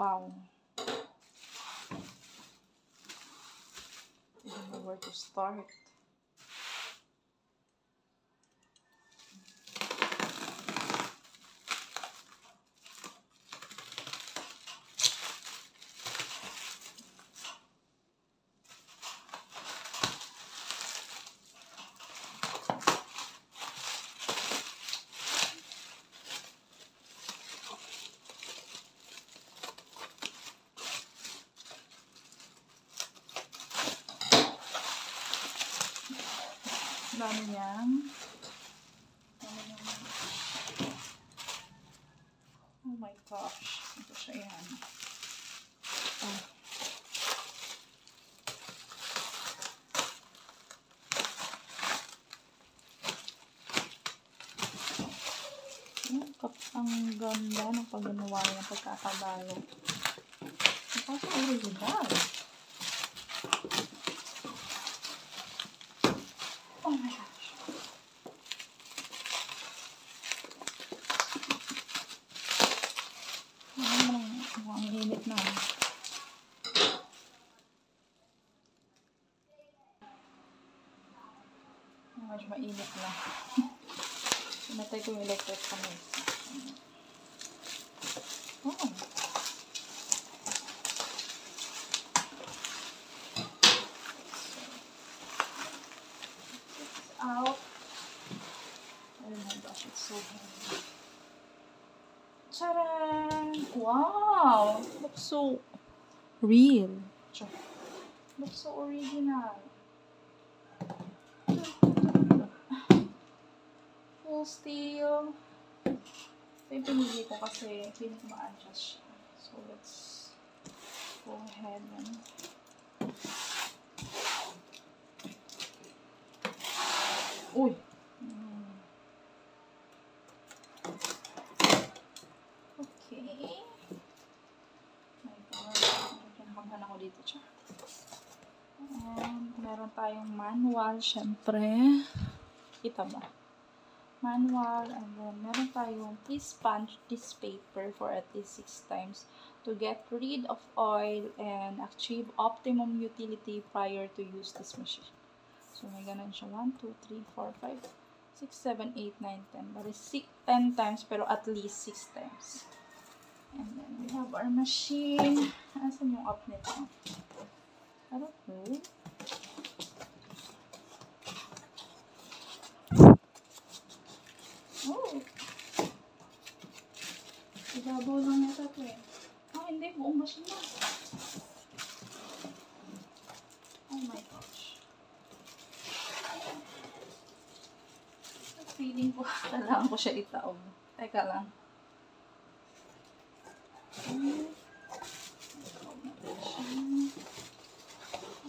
Wow. I don't know where to start. Dami yan. Oh my gosh. Ito siya yan. Oh. Ang ganda ng paggawa ng pagkakabalo. Ito siya original. Oh my gosh. Ang init na. Medyo mainit na. Pinatay ko yung electric fan. Oh. It's out. Oh my gosh, it's so heavy. Charan! Wow! Looks so real. Looks so original. Full steel. Ito yung pinili ko kasi feeling ko ma-adjust siya. So let's go ahead and uy! Okay. My God. Kinakabahan ako dito siya. And meron tayong manual, syempre. Kita ba? Manual, and then meron tayong please sponge this paper for at least 6 times to get rid of oil and achieve optimum utility prior to use this machine. So may ganun siya 1, 2, 3, 4, 5, 6, 7, 8, 9, 10. That is 10 times pero at least 6 times. And then we have our machine. Asan yung up nito? I don't know. Oh! Ibabaw lang yata ito eh. Oh, hindi. Buong machine na. Oh my gosh. Feeling ko, kailangan ko siya itaob. Teka lang.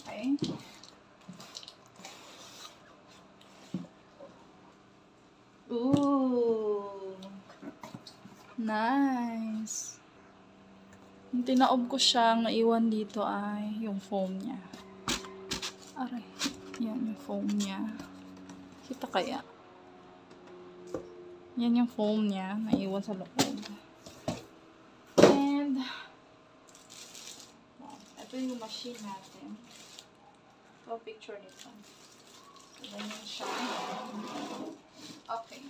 Okay. Ooh. Nice. Yung tinaob ko siyang naiwan dito ay yung foam niya. Aray. Yan yung foam niya. Kita kaya? Yan yung foam niya. Naiwan sa loob. And ito yung machine natin. Ito picture nito. So, ganyan siya. Okay.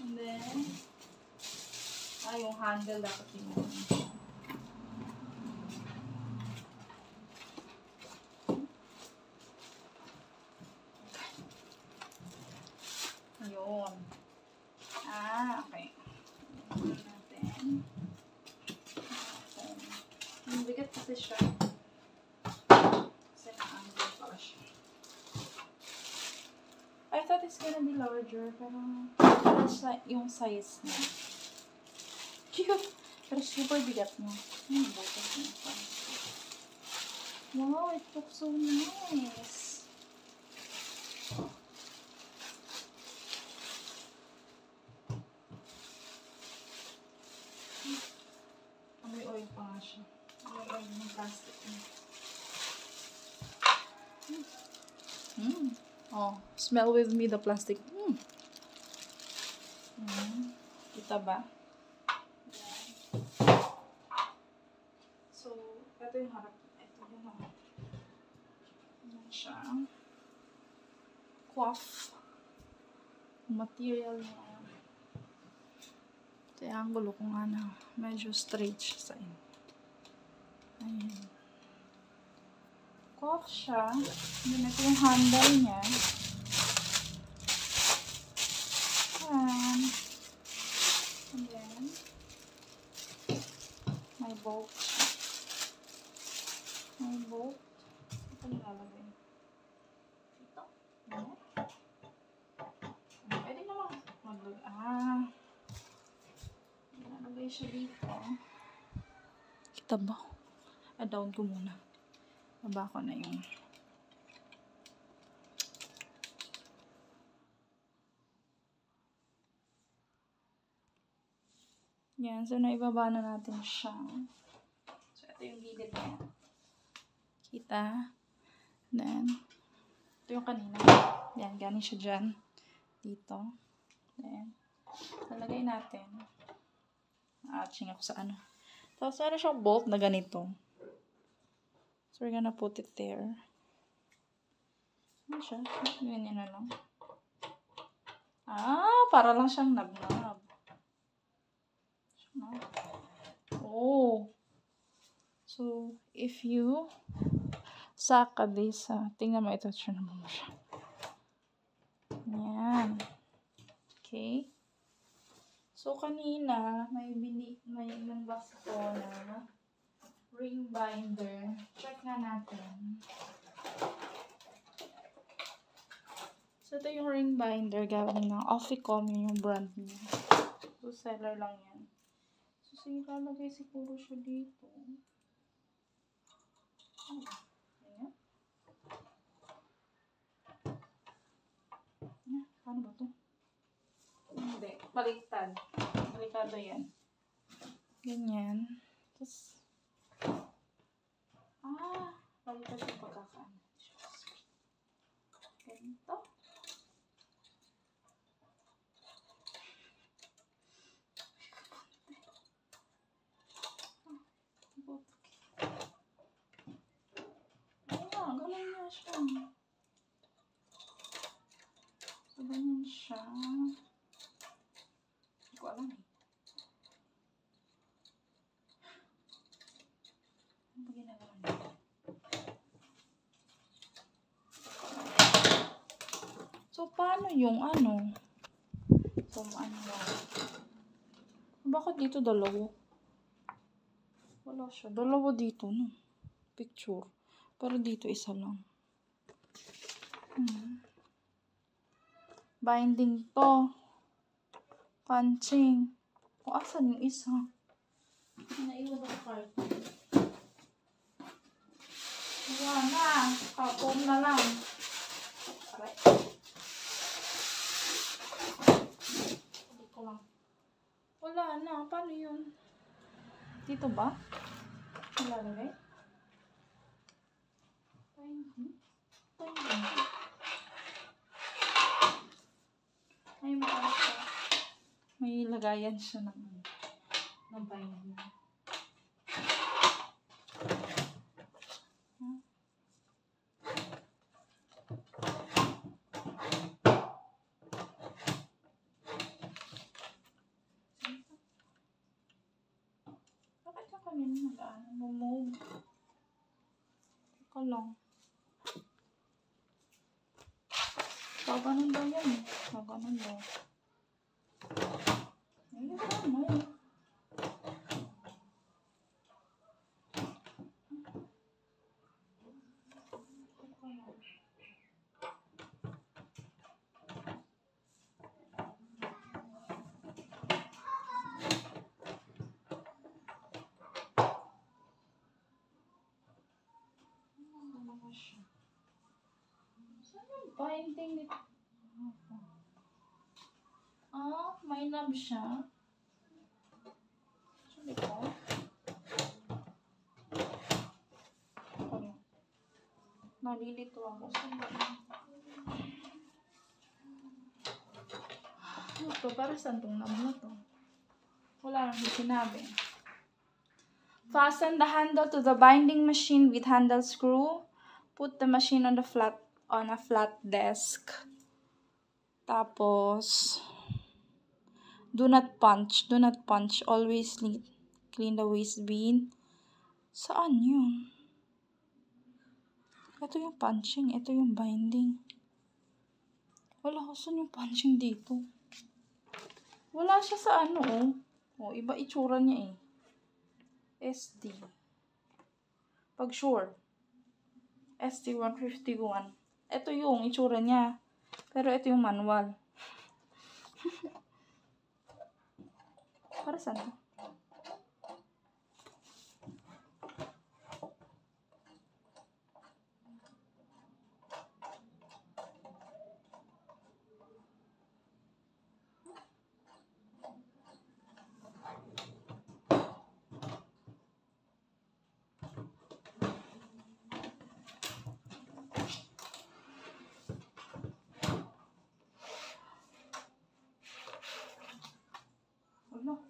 And then yung handle dapat yun. Ayun. Okay. Natin. Ang bigat kasi siya. Kasi na-angle pala siya. I thought it's gonna be larger, pero that's like yung size niya. Cute! Pero super bigat niya. Wow, it looks so nice. May oil pa nga siya. May oil ng plastic niya. Oh, smell with me the plastic. Kita ba? yung harap. Ito yun o. Yan siya. Cloth. Material niya. Kaya ang gulo ko nga na medyo straight siya sa inyo. Ayan. Cloth siya. Then ito yung handle niya. And then, may bolt siya. May bolt. Ito nilalagay. Ito. Ayan. Pwede naman maglagay. Nalagay siya dito. Kita ba? Down ko muna. Baba ko na yung yan. So, naibaba na natin siya. So, ito yung gilid niya. Kita. Then, ito yung kanina. Yan, galing siya dyan. Dito. Then, nalagay natin. Aching ako sa ano. Tapos, meron siyang bolt na ganito. So, we're gonna put it there. Ano siya? Ganyan na lang. Para lang siyang nab-nab. Oh. So, if you saka this, tingnan mo ito siya naman mo siya. Yan. Okay. So, kanina, may nag-box ko na ring binder. Check nga natin. So, ito yung ring binder galing ng Officom, yung brand niya. So, seller lang yan. So, sige, lalagay siguro siya dito. Ayan. Paano ba ito? Hindi. Baliktad. Baliktado yan. Ganyan. Tapos, baliktad yung pagkakaan. Ganito. Ganyan nga siya. So, ganyan siya. Hindi ko alam eh. Ano ba ginagawa niya? So, paano yung ano? So, ano ba? Bakit dito dalawa? Wala siya. Dalawa dito, no? Picture. Pero dito isa lang. Binding to. Punching. O, asan yung isa? Naiwan ako card. Wala na. Kapom na lang. Aray. Hindi ko lang. Wala na. Paano yun? Dito ba? Ilalagay? Ay, may lagayan siya ng binding. Bakit ka kanina nag-move? Ika lang. Gaganon daw yan eh. Gaganon daw. Ayun ka naman. Saan yung binding nito? May knob siya. Sabi ko. Nalilito ako. Ito, para saan itong knob na to? Wala lang sinabi. Fasten the handle to the binding machine with handle screw. Put the machine on a flat desk. Tapos, do not punch. Do not punch. Always clean the waste bin. Saan yun? Ito yung punching. Ito yung binding. Wala ko. Saan yung punching dito? Wala siya sa ano, oh. Oh, iba itsura niya eh. SD. Pag sure. ST151. Ito yung itsura niya. Pero ito yung manual. Para saan? Ano?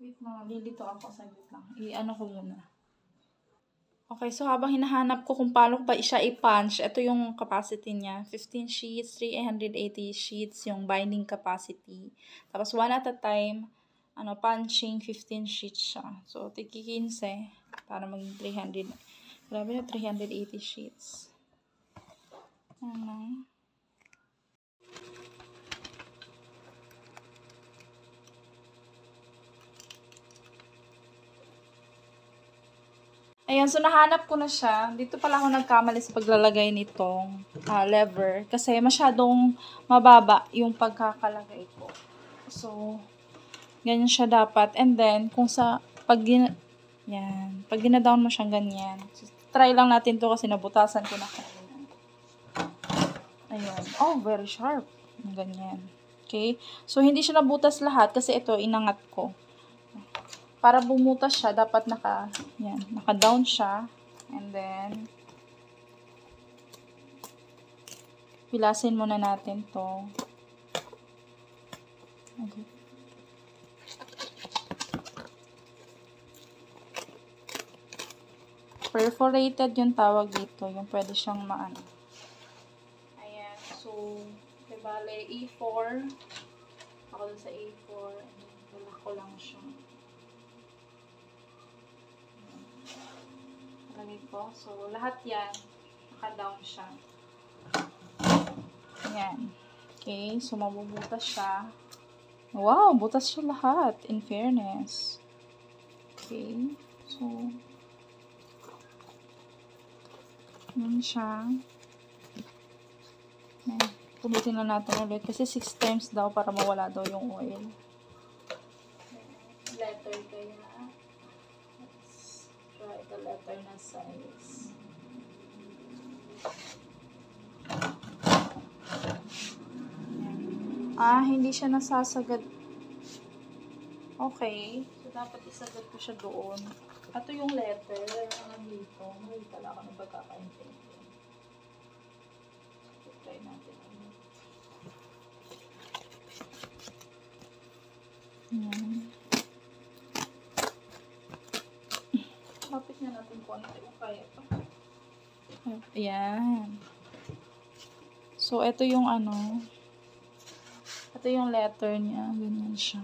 Wait lang, lilito ako. Saglit lang. I-ano ko muna. Okay, so habang hinahanap ko kung paano ba siya i-punch, ito yung capacity niya. 15 sheets, 380 sheets yung binding capacity. Tapos 1 at a time, punching 15 sheets siya. So, tiki 15 para maging 300. Grabe na 380 sheets. Ano? Ayan, so nahanap ko na siya. Dito pala ako nagkamali sa paglalagay nitong lever. Kasi masyadong mababa yung pagkakalagay ko. So, ganyan siya dapat. And then, kung sa, pag gina-down mo siyang ganyan. So, try lang natin to kasi nabutasan ko na kanina. Ayun. Oh, very sharp. Ganyan. Okay? So, hindi siya nabutas lahat kasi ito, inangat ko. Para bumutas siya, dapat naka-down siya. And then, pilasin muna natin to. Okay. Perforated yung tawag dito. Yung pwede siyang maano. Ayan. So, bale, A4. Ako dun sa A4. Wala ko lang siya. Lagay ko. So, lahat yan, naka-down siya. Ayan. Okay, so mabubutas siya. Wow, butas siya lahat, in fairness. Okay, so, yan siya. Ayan. Pulutin na natin ulit kasi 6 times daw para mawala daw yung oil. Letter kaya. The letter na size. Hindi siya nasasagad. Okay. So, dapat isagad ko siya doon. Ito yung letter. Dito. May pala ako ng pagkakaintindi. So, try natin. Ayan. Lapit na natin konti kung kaya pa. Ayan. So, ito yung ito yung letter niya. Ganyan siya.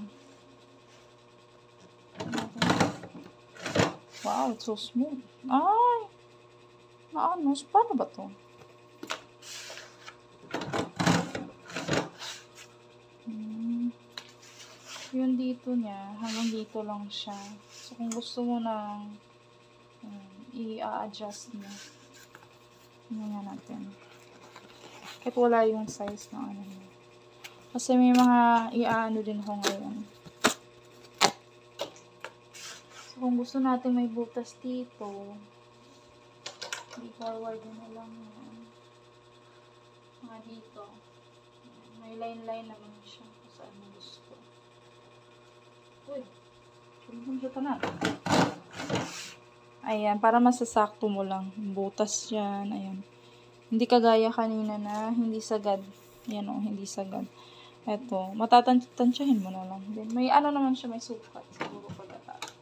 Wow, it's so smooth. Ay! Paano ba to? Yung dito niya, hanggang dito lang siya. So, kung gusto mo nang i-adjust mo. Tingnan natin. Kahit wala yung size na niya. Kasi may mga din ko ngayon. So, kung gusto natin may butas dito, i-forward na lang yan. Mga dito. May line-line naman siya kung saan mo gusto. Uy! Kung siya tanan. Ayan, para masasakto mo lang. Butas yan. Ayan. Hindi kagaya kanina na hindi sagad. Yan o, hindi sagad. Eto, matatansyahin mo na lang. Then, may naman siya, may sukat. Siguro pagkatapos.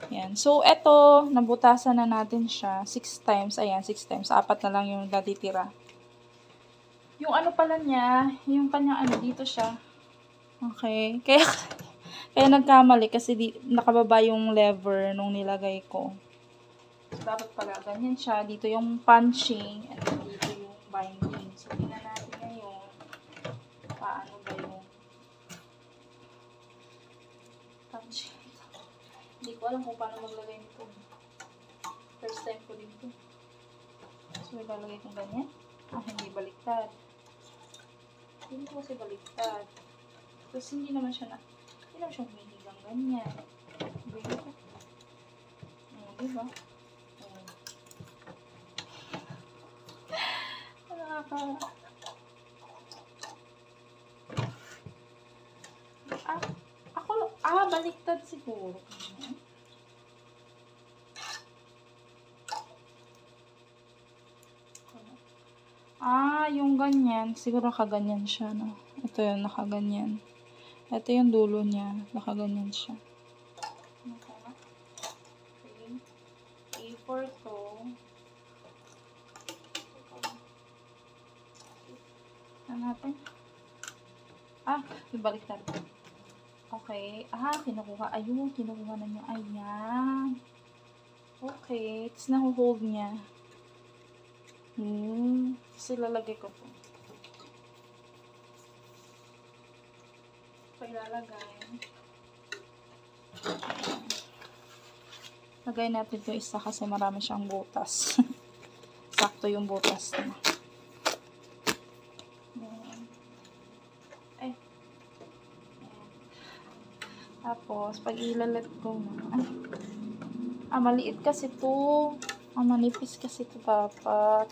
Ayan. So, eto, nabutasan na natin siya 6 times. Ayan, 6 times. 4 na lang yung natitira. Yung ano pala niya, yung kanya ano, dito siya. Okay. Kaya nagkamali kasi nakababa yung lever nung nilagay ko. So, dapat pala ganyan siya. Dito yung punching and then dito yung binding. So, tingnan natin ngayon paano ba yung punching. Hindi ko alam kung paano maglagay nito. First time ko din ito. So, ilalagay ko ganyan. Hindi baliktad. Hindi ko kasi baliktad. Tapos, hindi naman siya humihigang ganyan. Diba? Diba? Baliktad siguro. Yung ganyan. Siguro nakaganyan siya, no? Ito yung nakaganyan. Ito yung dulo niya. Nakaganyan siya. Okay. A4 to. Ano natin? Ibaliktad. Okay. Kinukuha. Ayun, kinukuha na niya. Ayan. Okay. Tapos nahuhold niya. Tapos ilalagay ko po. So, ilalagay. Lagay natin yung isa kasi marami siyang butas. Sakto yung butas na. Tapos, pag ilalet ko na, maliit kasi to. Manipis kasi to dapat.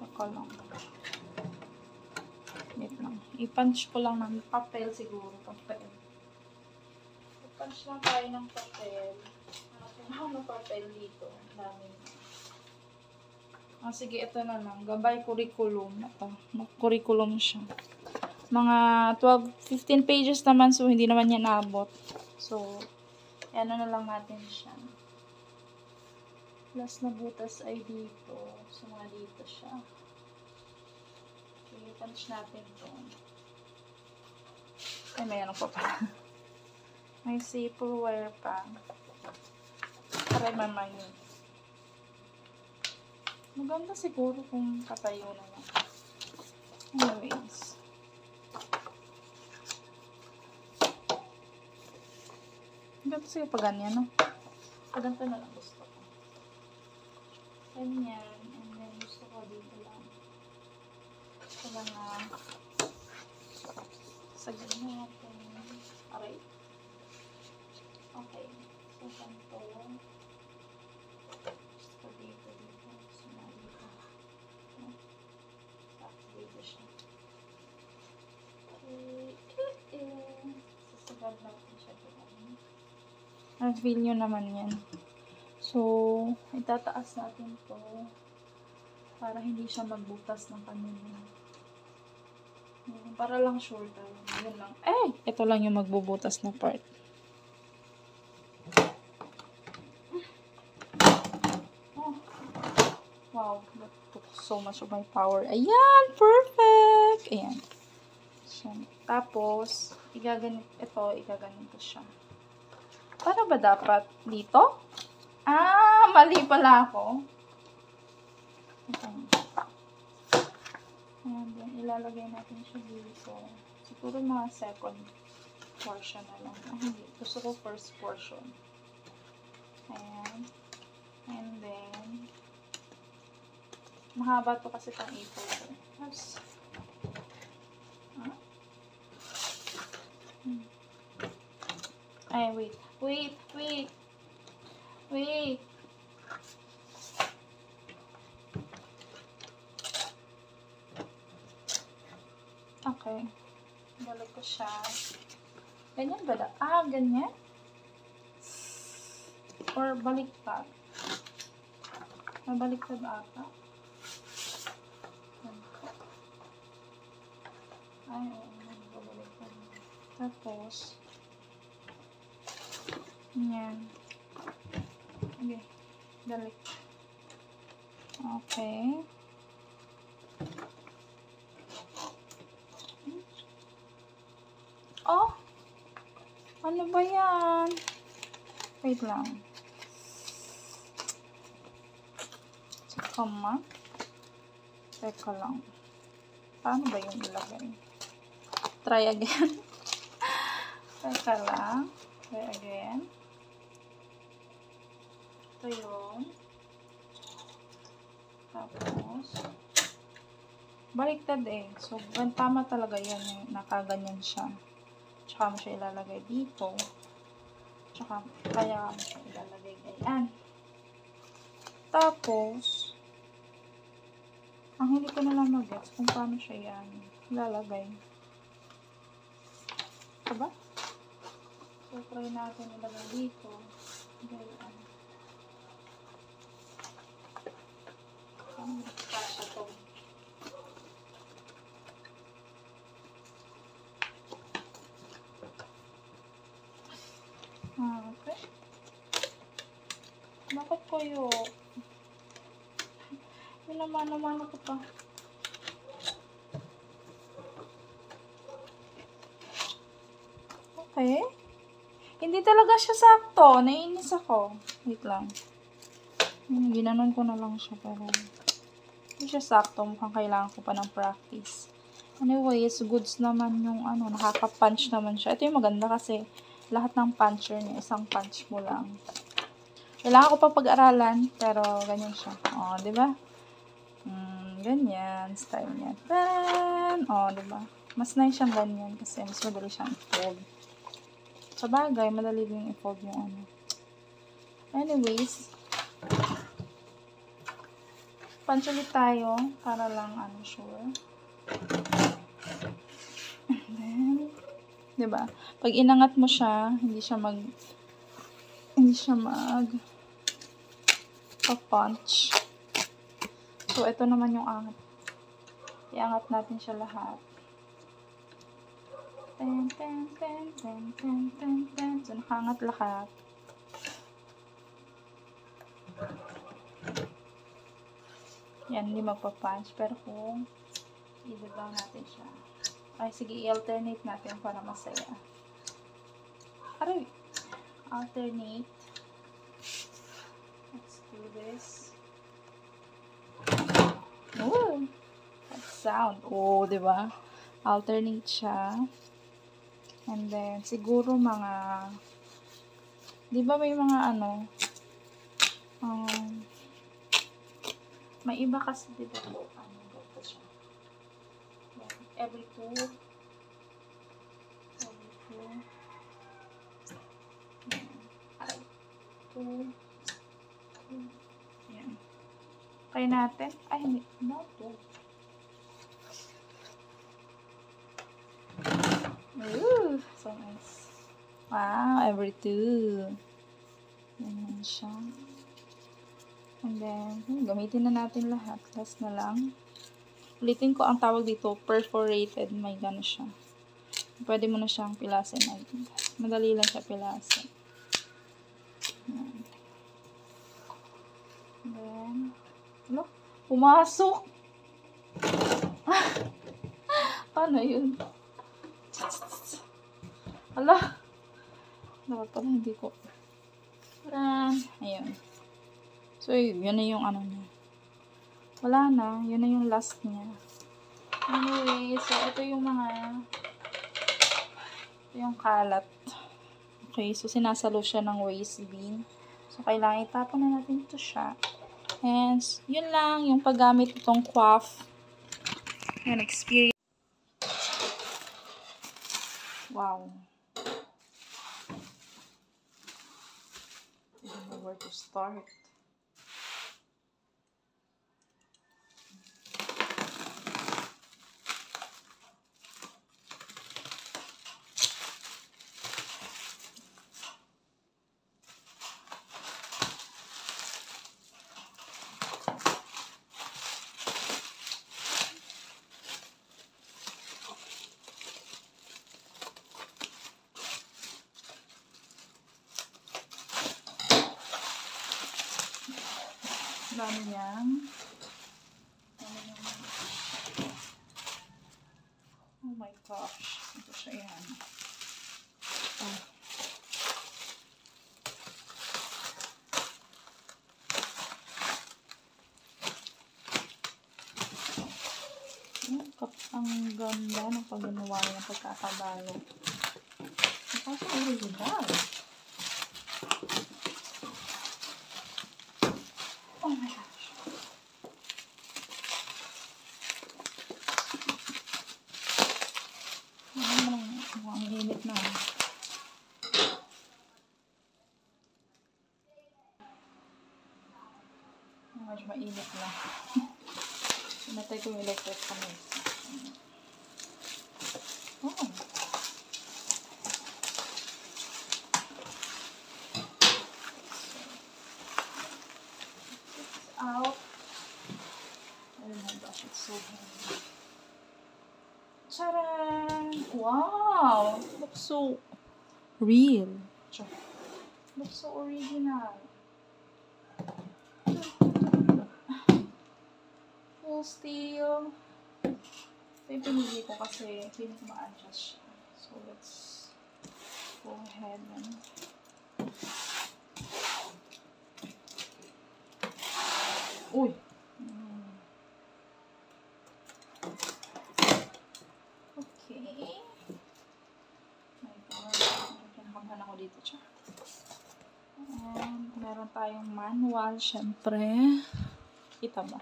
Saka lang. Wait lang. I-punch ko lang ng papel siguro. Papel. I-punch lang tayo ng papel. Ng papel dito. Dami. Sige, ito na lang. Gabay curriculum. Ito. Curriculum siya. Mga 15 pages naman, so hindi naman yan naabot. So, ano na lang natin siya. Plus na butas ay dito. So, mga dito siya. Okay, punch natin ito. May ano pa pala. May staple wire pa. Para mamayin. Maganda siguro kung katayo na lang. Anyways. Ganito siya pag ganyan, no? Pag ganito na lang gusto ko. Ganyan. And then, gusto ko dito lang. Gusto lang sa ganyan natin. Aray. Okay. So, ganito. Gusto ko dito. Gusto na dito. Tapos dito siya. Okay. Sasagad natin siya dito. Feel nyo naman yan. So, itataas natin to para hindi siya magbutas ng kanina. Para lang sure tayo. Yun lang. Ito lang yung magbubutas na part. Wow. That took so much of my power. Ayan! Perfect! Ayan. Tapos, igaganito siya. Paano ba dapat? Dito? Mali pala ako. Ayan, then ilalagay natin siya dito. Siguro mga second portion na lang. Hindi. Gusto ko first portion. Ayan. And then, mahaba to kasi itong A4. Tapos, wait. Okay. Balik ko siya. Ganyan ba? Ganyan? Or baliktad? Baliktad ata. Oo. Baliktad. Tapos, yan. Okay. Dali. Okay. Oh! Ano ba yan? Wait lang. Tsaka ma. Teka lang. Paano ba yung ilagay? Try again. Teka lang. Try again. Ito yun. Tapos, baliktad eh. So, tama talaga yan. Yung nakaganyan siya. Tsaka mo siya ilalagay dito. Tsaka, kaya mo siya ilalagay ganyan. Tapos, ang hindi ko na lang mag-gets kung paano siya yan ilalagay. Diba? So, try natin ilagay dito. Ganyan. Kasha to. Okay. Bakit kayo? Minamano-mano ko pa. Okay. Hindi talaga siya sakto. Naiinis ako. Wait lang. Ginanon ko na lang siya pero hindi siya sakto. Mukhang kailangan ko pa ng practice. Anyways, goods naman yung nakaka-punch naman siya. Ito yung maganda kasi lahat ng puncher niya, isang punch mo lang. Kailangan ko pa pag-aralan, pero ganyan siya. O, diba? Ganyan, style niya. O, diba? Mas nice siyang ganyan kasi mas madali siyang i-fold. Sa bagay, madali din i-fold yung Anyways, punch ulit tayo para lang sure. And then, diba? Pag inangat mo siya, hindi siya punch. So, ito naman yung angat. Iangat natin siya lahat. Ten, ten, ten, ten, ten, ten, ten. So, nakaangat lahat. Yan, hindi magpa-punch. Pero kung i-down natin siya. Ay, sige, i-alternate natin para masaya. Aray! Alternate. Let's do this. Oh! That sound. Oh, diba? Alternate siya. And then, siguro mga, diba may mga may iba kasi dito ganito siya. Every two. Yan. Try natin. Ay, hindi. No, two. Ooh, so nice. Wow, every two. Yan siya. And then, gamitin na natin lahat. Last na lang. Ulitin ko ang tawag dito, perforated. May gano siya. Pwede mo na siyang pilasin. Madali lang siya pilasin. Yan. And then, pumasok! Paano yun? Ala! Dapat pala hindi ko. Ayun. So, yun na yung niya. Wala na. Yun na yung last niya. Anyway, so, ito yung yung kalat. Okay, so, sinasalo siya ng waste bin. So, kailangan itapon na natin ito siya. And, yun lang yung paggamit itong coif. Yan, experience. Wow. I don't know where to start. dami niyang. Oh my gosh. Ito siya yan. Oh. Ang ganda ng pagganawa ng pagkakabalo. Kasi original. Oh my gosh. Ang init na. Medyo mainit na. Sinatay ko yung electric fan. Oh. Out. Oh my gosh, it's so heavy. Charan! Wow! Looks so real. Looks so original. Full steel. Ito yung pinili ko kasi feeling ko ma-adjust siya. So let's go ahead and uy! Okay. My God. Kinakabahan ako dito siya. And meron tayong manual, syempre. Kita ba?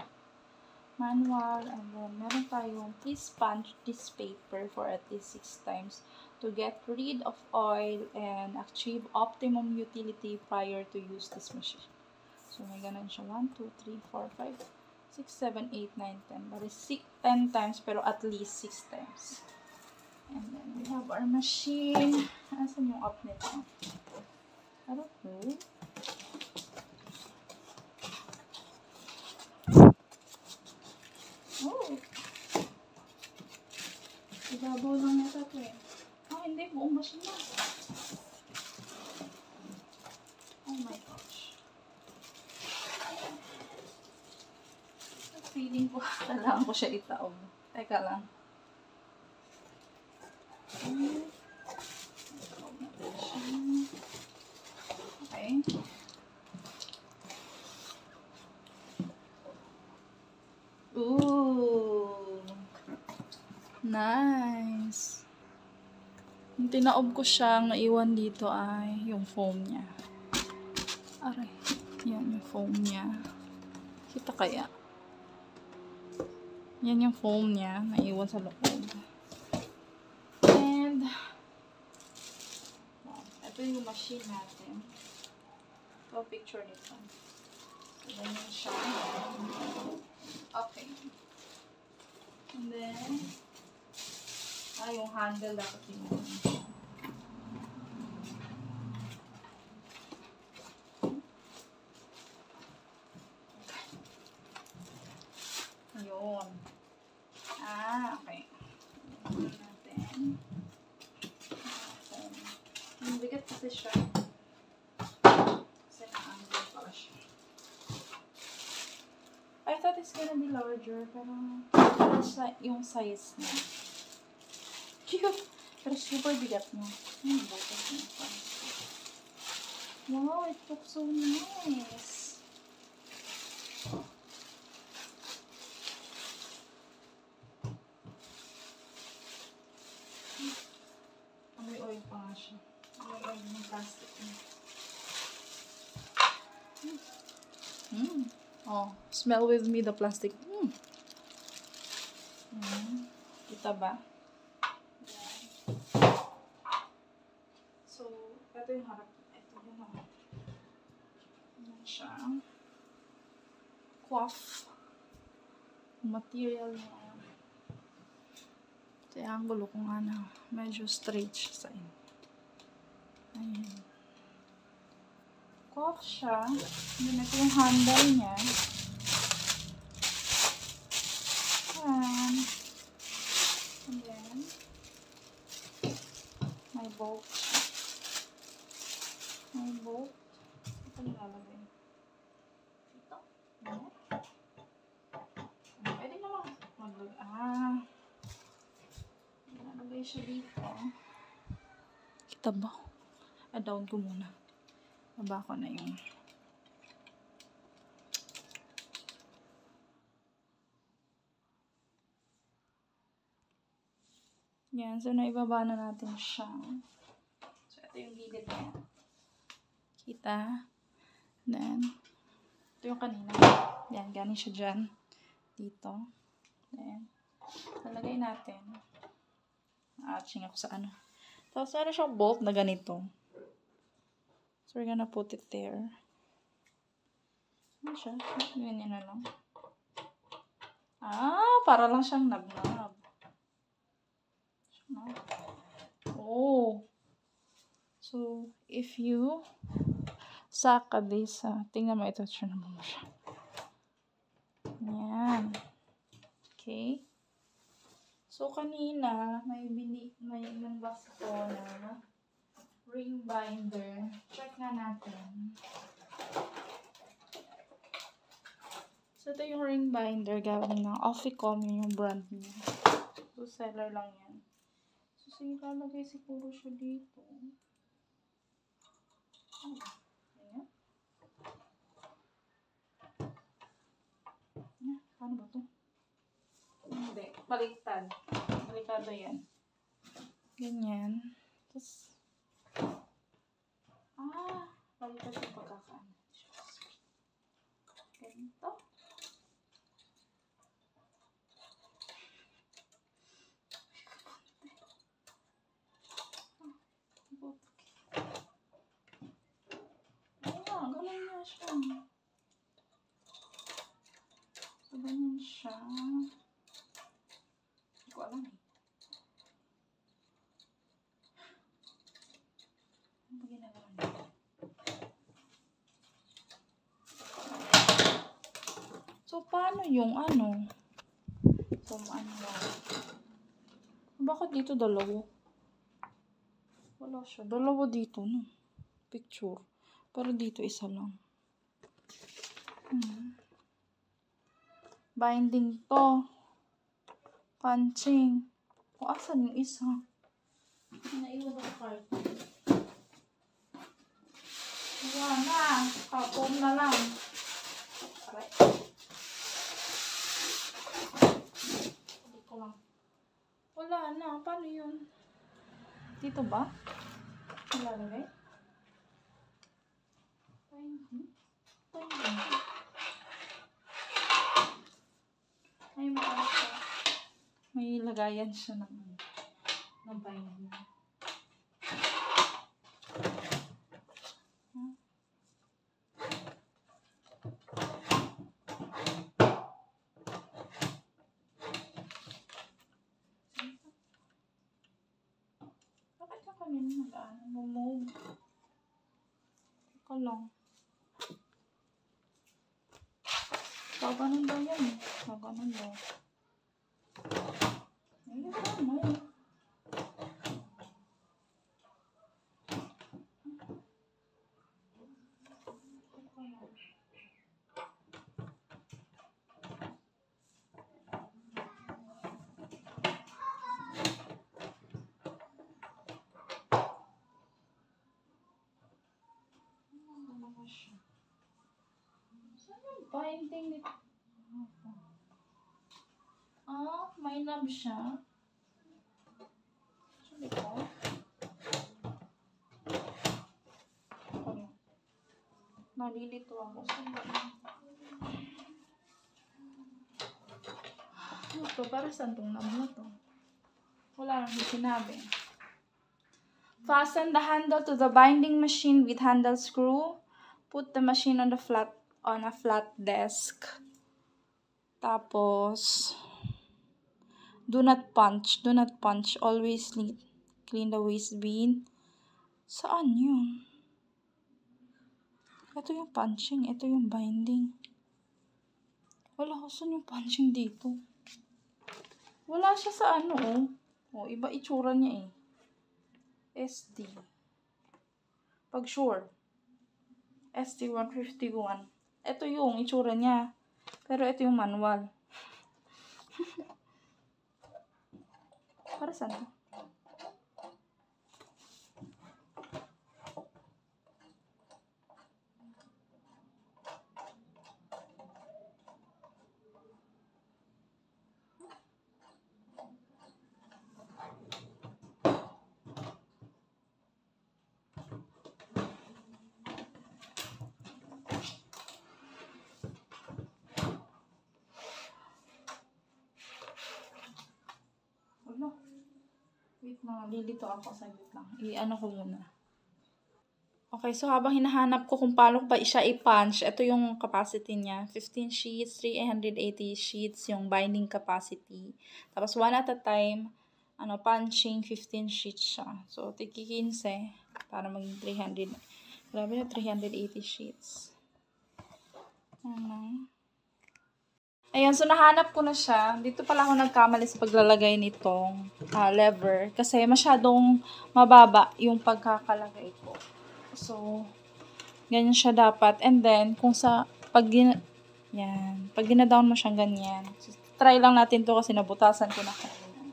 Manual, and then meron tayong please sponge this paper for at least 6 times to get rid of oil and achieve optimum utility prior to use this machine. So may ganun siya. 1, 2, 3, 4, 5, 6, 7, 8, 9, 10. That is 10 times pero at least 6 times. And then we have our machine. Asan yung up nito? I don't know. Oh! Ibabaw lang nito ito eh. Ah, hindi. Buong machine na. Oh my gosh. Feeling ko, kailangan ko siya itaob. Teka lang. Okay. Ooh. Nice. Yung tinaob ko siyang naiwan dito ay yung foam niya. Aray. Yan yung foam niya. Kita kaya? Yan yung foam niya. Naiwan sa loob. And ito yung machine natin. Ito picture nito. Ganyan siya. Okay. And then yung handle dapat yun. Ayun. Okay. Ayun natin. Yung bigat kasi siya. Kasi na-angle pala siya. I thought it's gonna be larger, pero that's like yung size niya. Cute! Pero super bigat niya. Butas niya. Wow, it looks so nice. May oil pa nga siya. May oil ng plastic niya. Oh, smell with me the plastic. Kita ba? So, ito yung harap. Ito yung harap. Yan siya. Cloth. Material niya. Ito yung angulo ko nga na. Medyo straight siya sa inyo. Ayan. Cloth siya. Then ito yung handle niya. And then, may bolt. May bolt. Ito nilalagay. Ito. Nalagay siya dito. Kita ba? Down ko muna. Baba ko na yung yan. So, naibaba na natin siya. So, ito yung gilid niya. Kita. Then, ito yung kanina. Yan, galing siya dyan. Dito. Then, nalagay natin. Aching ako sa ano. Tapos, meron siyang bolt na ganito. So, we're gonna put it there. Ano siya? Ganyan na lang. Para lang siyang nab-nab. Oh. So, if you saka this, tingnan mo ito, siya naman mo siya. Yan. Okay. So, kanina, may box ko na ring binder. Check na natin. So, ito yung ring binder galing ng Officom, yung brand niya. So, seller lang yan. So, sige, lalagay siguro siya dito. Ayan. Paano ba ito? Hindi. Baliktad. Baliktado yan. Ganyan. Tapos, baliktad yung pagkakaan. Ganito. Ganun nga siya. So, ganyan siya. Hindi ko alam eh. Ano ba ginagawa niya? So, paano yung ano? So, bakit dito dalawa? Wala siya. Dalawa dito, no? Picture. Pero dito isa lang. Binding to. Punching. Asan yung isa? Naiwan ako carton. Wala na. Kapon na lang. Aray. Hindi ko lang. Wala na. Paano yun? Dito ba? Ilalagay? Binding. Ay, may lagayan siya ng binding. Bakit ka kanina nag-move? Ika lang. Gaganon daw yan. Gaganon daw. Ayun mo. Saan yung binding nito? May knob siya. Sabi ko. Nalilito ako. Ito, para saan itong knob na to? Wala nang sinabi. Fasten the handle to the binding machine with handle screw. Put the machine on a flat desk. Tapos, do not punch. Do not punch. Always clean the waste bin. Saan yun? Ito yung punching. Ito yung binding. Wala ko. Saan yung punching dito? Wala siya sa ano, oh. Oh, iba itsura niya eh. SD. Pag sure. SD151. Ito yung itsura niya. Pero ito yung manual. Para saan to? Ano? Wait lang, lilito ako. Saglit lang. I-ano ko muna. Okay, so habang hinahanap ko kung paano ba siya i-punch, ito yung capacity niya. 15 sheets, 380 sheets yung binding capacity. Tapos one at a time, punching 15 sheets siya. So, tiki 15 para maging 300. Grabe na, 380 sheets. Ayan, so nahanap ko na siya. Dito pala ako nagkamali sa paglalagay nitong lever. Kasi masyadong mababa yung pagkakalagay ko. So, ganyan siya dapat. And then, kung sa, pag gina-down mo siyang ganyan. So, try lang natin to kasi nabutasan ko na kanina.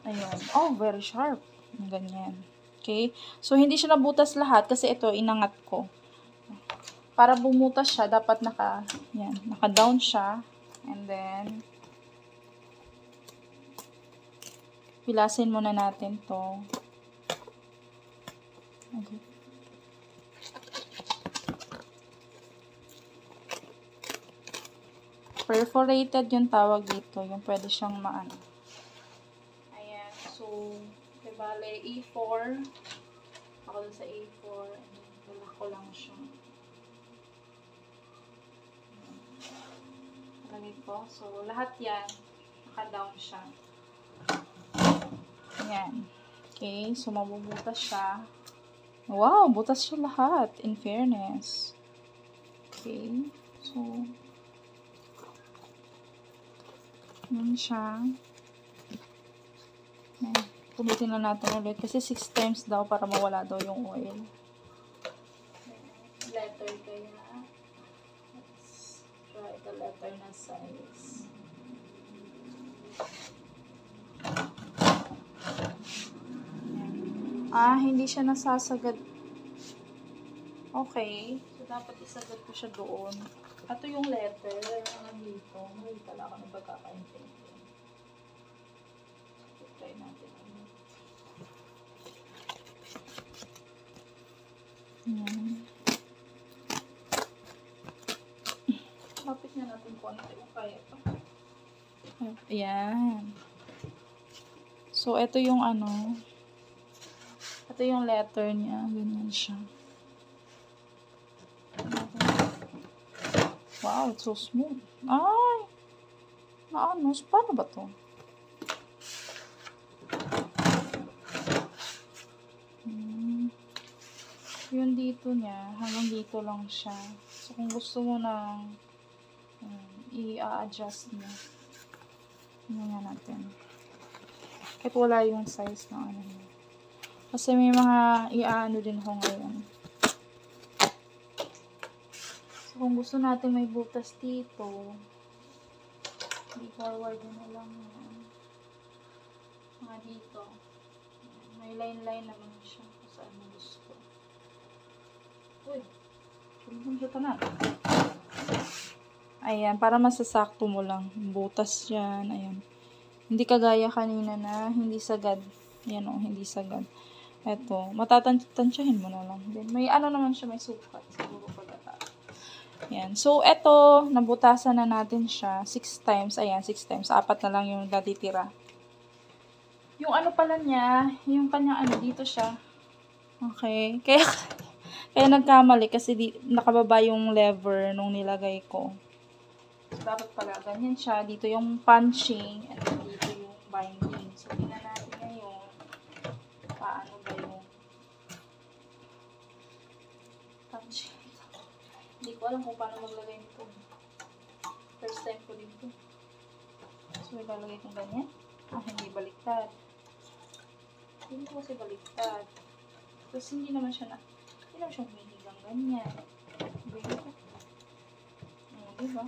Ayun. Oh, very sharp. Ganyan. Okay? So, hindi siya nabutas lahat kasi ito, inangat ko. Para bumutas siya, dapat naka-down siya. And then, pilasin muna natin to. Okay. Perforated yung tawag dito. Yung pwede siyang maano. Ayan. So, bale, A4. Ako dun sa A4. And then, wala ko lang siya. Lagay ko. So, lahat yan, naka-down siya. Ayan. Okay. So, mabubutas siya. Wow! Butas siya lahat. In fairness. Okay. So, yan siya. Ayan. Pulutin na natin ulit. Kasi 6 times daw para mawala daw yung oil. Letter kaya. Let's try the letter na size. Hindi siya nasasagad. Okay. So, dapat isagad ko siya doon. Ito yung letter. Dito. May pala ako ng pagkakaintindi. So, try natin. Ayan. Lapit na natin kung ano yung kaya pa. Ayan. So, ito yung ito yung letter niya. Ganyan siya. Wow, it's so smooth. Ay! Paano ba to? Yung dito niya, hanggang dito lang siya. So, kung gusto mo nang i-adjust mo. Tingnan natin. Kahit wala yung size ng niya. Kasi may mga din ko ngayon. So, kung gusto natin may butas dito, i-forward na lang yan. Mga dito. May line-line naman siya kung saan mo gusto. Uy! Tulungan siya tanan. Ayan, para masasakto mo lang. Butas yan. Ayan. Hindi kagaya kanina na hindi sagad. Yan o, hindi sagad. Eto, matatansyahin mo na lang. Then, may naman siya, may sukat. Siguro pagkatapos. Ayan. So, eto, nabutasan na natin siya 6 times. Ayan, 6 times. 4 na lang yung natitira. Yung pala niya, yung kanyang dito siya. Okay. Kaya nagkamali kasi nakababa yung lever nung nilagay ko. So, dapat pala ganyan siya. Dito yung punching and dito yung binding. So, tingnan natin ngayon paano ba yung punching. Hindi ko alam kung paano maglagay nito. First time ko dito. So, ilalagay kong ganyan. Hindi baliktad. Hindi ko kasi baliktad. Tapos, hindi naman siya humihigang ganyan. Diba?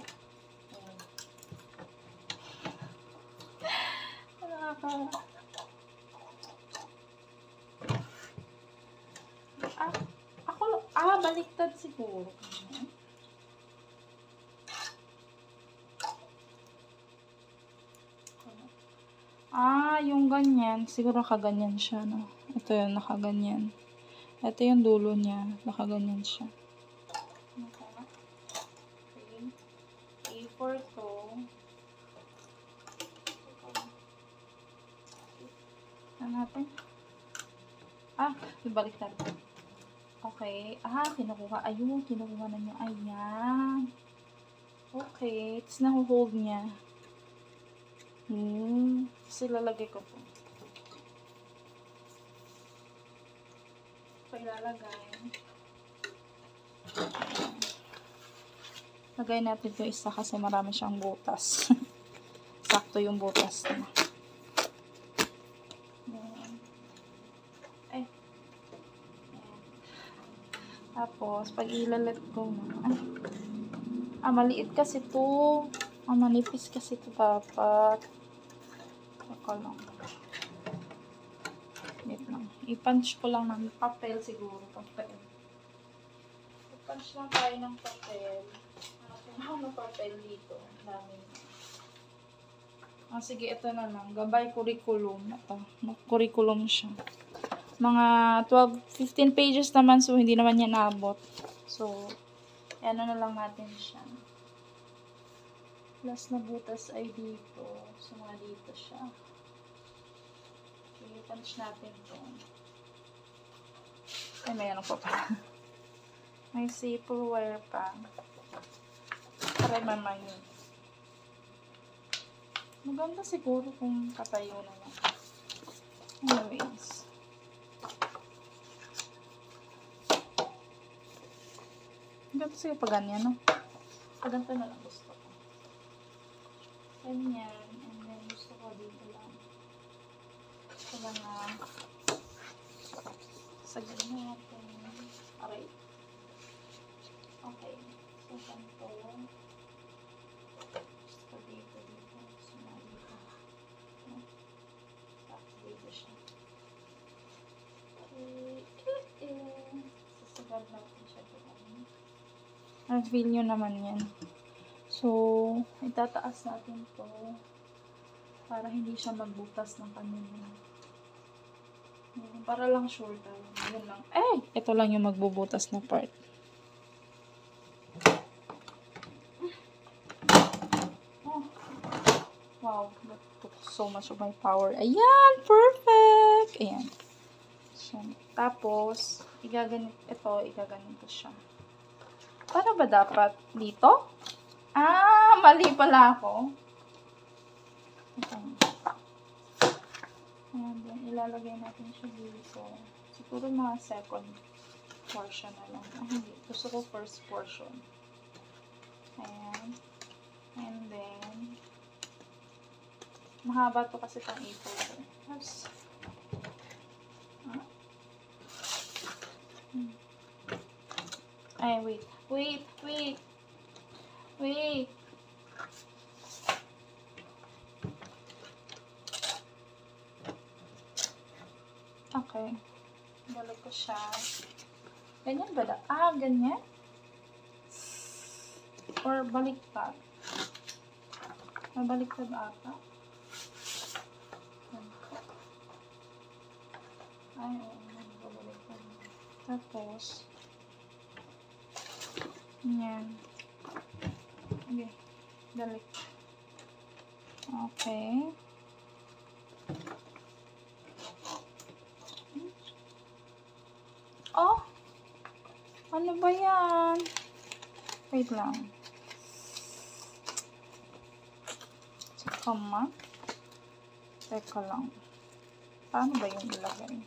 Baliktad siguro. Yung ganyan. Siguro nakaganyan siya, no? Ito yung nakaganyan. Ito yung dulo niya. Nakaganyan siya. Okay. A4 to. Ano natin? Ibaliktad. Okay. Kinukuha. Ayun, kinukuha na niya. Ayan. Okay. Tapos nahuhold niya. Tapos ilalagay ko po. So, ilalagay. Lagay natin yung isa kasi marami siyang butas. Sakto yung butas na. Tapos, pag ilalet ko na. Maliit kasi to. Manipis kasi to dapat. Saka lang. Wait lang. I-punch ko lang ng papel siguro. Papel. I-punch lang tayo ng papel. Ng papel dito. Dami. Sige, ito na lang. Gabay curriculum. Ito. Curriculum siya. Mga 15 pages naman, so hindi naman yan naabot. So, ano na lang natin siya. Plus na butas ay dito. So, mga dito siya. Okay, punch natin ito. Ay, may ano pa pala. May zipper wire pa. Para mamayin. Maganda siguro kung katayo na lang. Anyways. Ganito siya pag ganyan, no? Pag ganito na lang gusto ko. Ganyan. And then, gusto ko dito lang. Gusto lang na sagad na natin. Aray. Okay. So, ganito. Gusto ko dito. Gusto na dito. Tapos dito siya. Okay. Sasagad natin siya dito. Feel nyo naman yan. So, itataas natin to para hindi siya magbutas ng kanina. Para lang sure tayo. Yun lang. Ito lang yung magbubutas na part. Wow. That took so much of my power. Ayan! Perfect! Ayan. Tapos, igaganit ko siya. Paano ba dapat? Dito? Mali pala ako. Ayan, then ilalagay natin siya dito. Siguro mga second portion na lang. Hindi. Gusto ko first portion. Ayan. And then, mahaba to kasi pang A4. Tapos, wait. Okay. Balik ko siya. Ganyan ba? Ganyan? Or baliktad? Baliktad ata. Baliktad. Tapos, yan. Okay. Dalik. Okay. Ano ba yan? Wait lang. Teka lang. Paano ba yung ilagay?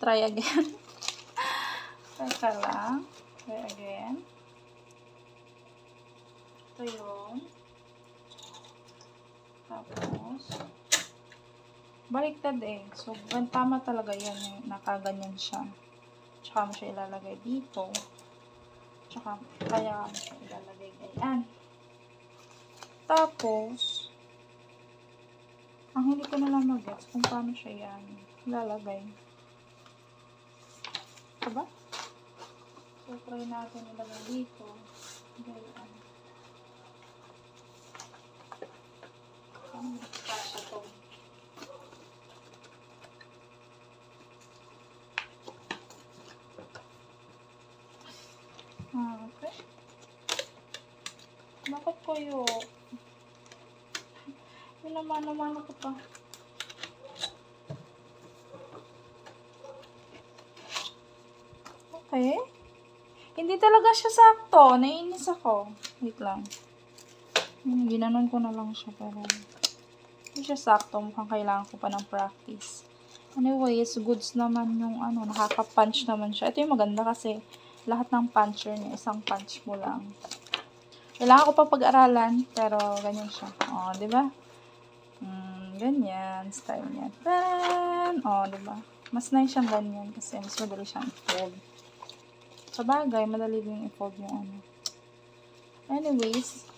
Try again. Teka lang. Try again. Ito yun. Tapos, baliktad So, tama talaga yan. Nakaganyan siya. Tsaka mo siya ilalagay dito. Tsaka, kaya mo siya ilalagay ganyan. Tapos, ang hindi ko na lang mag-gets kung paano siya yan ilalagay. Diba? So, try natin ilagay dito. Ganyan. Kasha to. Okay. Bakit kayo? Yun naman ko pa. Okay. Hindi talaga siya sakto. Naiinis ako. Wait lang. Ginanon ko na lang siya pero hindi siya sakto. Mukhang kailangan ko pa ng practice. Anyways, goods naman yung nakaka-punch naman siya. Ito yung maganda kasi lahat ng puncher niya, isang punch mo lang. Kailangan ko pa pag-aralan pero ganyan siya. Oh, 'di ba? Ganyan style niya. Then, oh, 'di ba? Mas nice siyang ganyan kasi mas madali siyang i-fold. Sa bagay, madali din i-fold yung Anyways,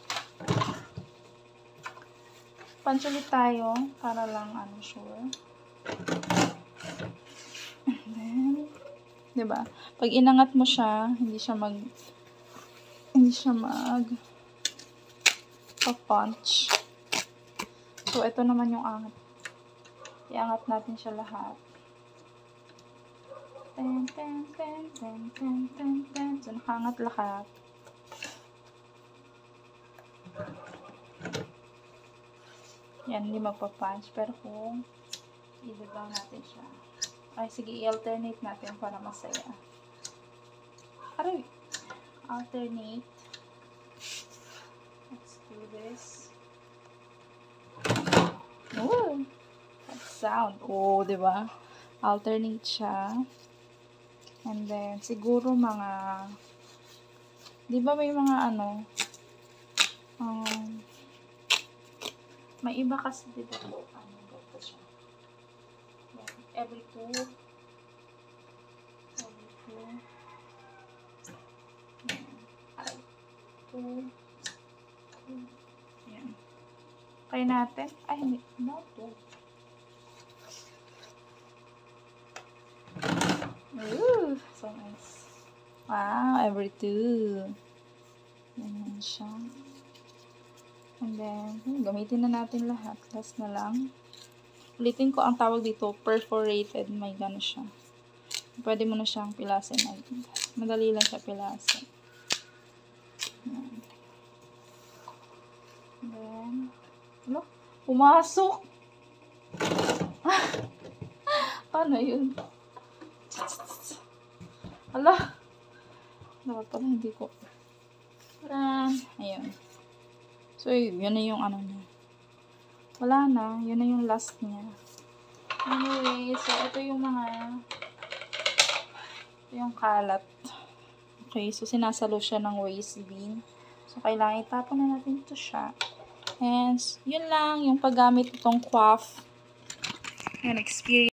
punch ulit tayo para lang sure. And then, 'di ba? Pag inangat mo siya, hindi siya mag punch. So, ito naman yung angat. Iangat natin siya lahat. Ten. So, nakaangat lahat. Yan, hindi magpa-punch. Pero kung i-down natin siya. Ay, sige, i-alternate natin para masaya. Aray! Alternate. Let's do this. Oh! That sound. Oh, diba? Alternate siya. And then, siguro mga, di ba may mga may iba kasi dito, ganito siya. Every two. Ay, two. Yan. Try natin. Ay, hindi. No, two. Ooh, so nice. Wow, every two. Ganyan siya. And then, gamitin na natin lahat. Last na lang. Ulitin ko ang tawag dito, perforated. May gano siya. Pwede mo na siyang pilasin. Madali lang siya pilasin. And then, pumasok! Paano yun? Ala! Dapat pala hindi ko. Ayun. So, yun na yung niya. Wala na. Yun na yung last niya. Anyway, so, ito yung yung kalat. Okay, so, sinasalo siya ng waste bin. So, kailangan itapon na natin ito siya. And, yun lang yung paggamit itong coif. Yan, experience.